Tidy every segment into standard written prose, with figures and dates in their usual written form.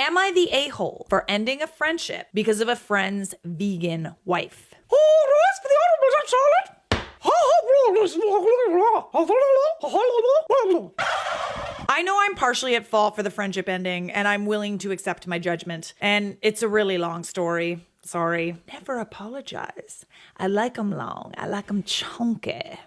Am I the a-hole for ending a friendship because of a friend's vegan wife? I know I'm partially at fault for the friendship ending, and I'm willing to accept my judgment. And it's a really long story. Sorry. Never apologize. I like them long. I like them chunky.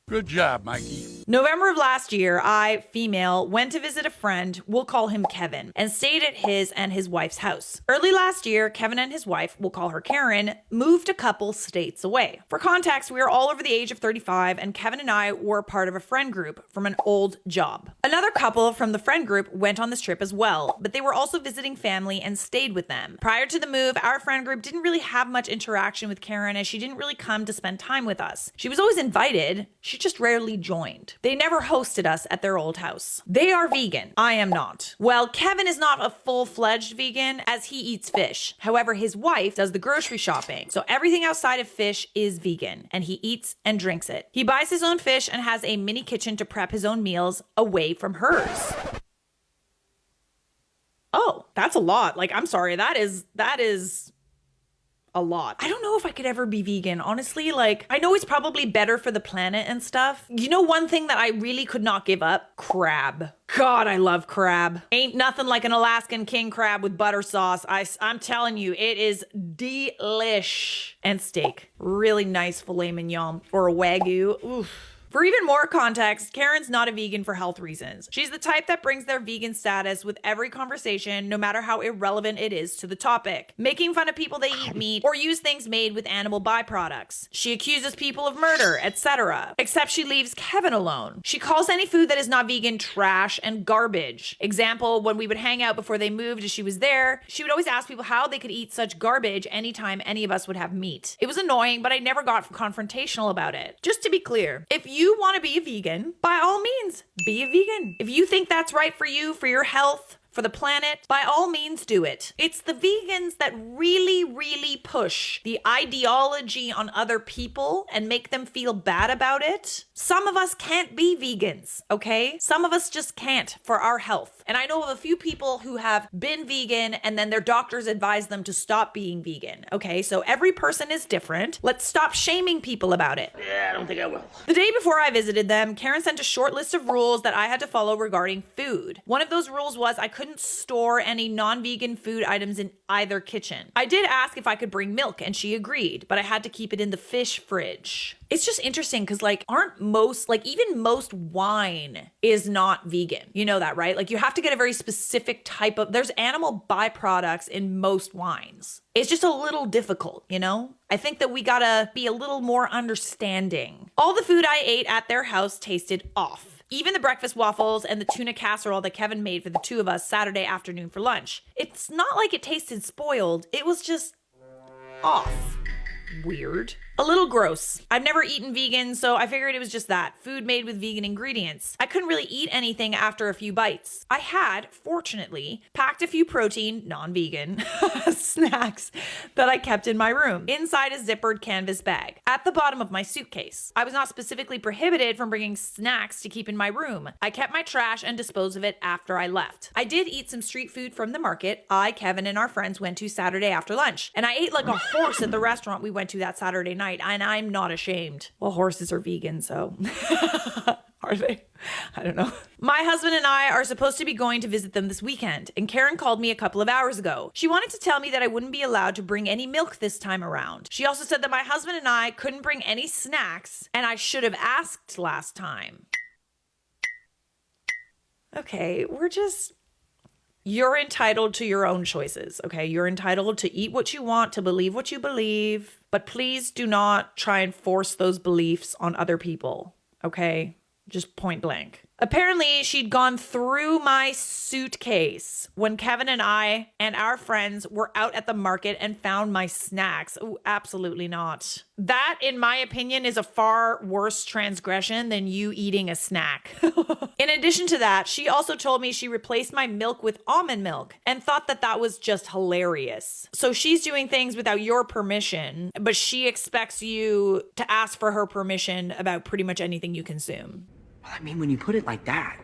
Good job, Mikey. November of last year, I, female, went to visit a friend, we'll call him Kevin, and stayed at his and his wife's house. Early last year, Kevin and his wife, we'll call her Karen, moved a couple states away. For context, we are all over the age of 35, and Kevin and I were part of a friend group from an old job. Another couple from the friend group went on this trip as well, but they were also visiting family and stayed with them. Prior to the move, our friend group didn't really have much interaction with Karen, as she didn't really come to spend time with us. She was always invited. She just rarely joined. They never hosted us at their old house. They are vegan. I am not. Well, Kevin is not a full-fledged vegan, as he eats fish. However, his wife does the grocery shopping, so everything outside of fish is vegan, and he eats and drinks it. He buys his own fish and has a mini kitchen to prep his own meals away from hers. Oh, that's a lot. Like, I'm sorry. That is a lot. I don't know if I could ever be vegan, honestly. Like, I know it's probably better for the planet and stuff. You know, one thing that I really could not give up? Crab. God, I love crab. Ain't nothing like an Alaskan king crab with butter sauce. I'm telling you, it is delish. And steak. Really nice filet mignon or a Wagyu. Oof. For even more context, Karen's not a vegan for health reasons. She's the type that brings their vegan status with every conversation, no matter how irrelevant it is to the topic, making fun of people that eat meat or use things made with animal byproducts. She accuses people of murder, etc. Except she leaves Kevin alone. She calls any food that is not vegan trash and garbage. Example, when we would hang out before they moved as she was there, she would always ask people how they could eat such garbage anytime any of us would have meat. It was annoying, but I never got confrontational about it. Just to be clear, if you want to be a vegan, by all means, be a vegan. If you think that's right for you, for your health, for the planet, by all means do it. It's the vegans that really, really push the ideology on other people and make them feel bad about it. Some of us can't be vegans, okay? Some of us just can't for our health. And I know of a few people who have been vegan and then their doctors advise them to stop being vegan, okay? So every person is different. Let's stop shaming people about it. Yeah, I don't think I will. The day before I visited them, Karen sent a short list of rules that I had to follow regarding food. One of those rules was I couldn't store any non-vegan food items in either kitchen. I did ask if I could bring milk and she agreed, but I had to keep it in the fish fridge. It's just interesting because even most wine is not vegan. You know that, right? Like you have to get a very specific type of, there's animal byproducts in most wines. It's just a little difficult, you know? I think that we gotta be a little more understanding. All the food I ate at their house tasted off. Even the breakfast waffles and the tuna casserole that Kevin made for the two of us Saturday afternoon for lunch. It's not like it tasted spoiled. It was just off. Weird. A little gross. I've never eaten vegan, so I figured it was just that. Food made with vegan ingredients. I couldn't really eat anything after a few bites. I had, fortunately, packed a few protein, non-vegan, snacks that I kept in my room, inside a zippered canvas bag, at the bottom of my suitcase. I was not specifically prohibited from bringing snacks to keep in my room. I kept my trash and disposed of it after I left. I did eat some street food from the market Kevin, and our friends went to Saturday after lunch, and I ate like a horse at the restaurant we went to that Saturday night, and I'm not ashamed. Well, horses are vegan, so are they? I don't know. My husband and I are supposed to be going to visit them this weekend, and Karen called me a couple of hours ago. She wanted to tell me that I wouldn't be allowed to bring any milk this time around. She also said that my husband and I couldn't bring any snacks, and I should have asked last time. Okay, you're entitled to your own choices, okay? You're entitled to eat what you want, to believe what you believe, but please do not try and force those beliefs on other people, okay? Just point blank. Apparently, she'd gone through my suitcase when Kevin and I and our friends were out at the market and found my snacks. Oh, absolutely not. That, in my opinion, is a far worse transgression than you eating a snack. In addition to that, she also told me she replaced my milk with almond milk and thought that that was just hilarious. So she's doing things without your permission, but she expects you to ask for her permission about pretty much anything you consume. Well, I mean, when you put it like that.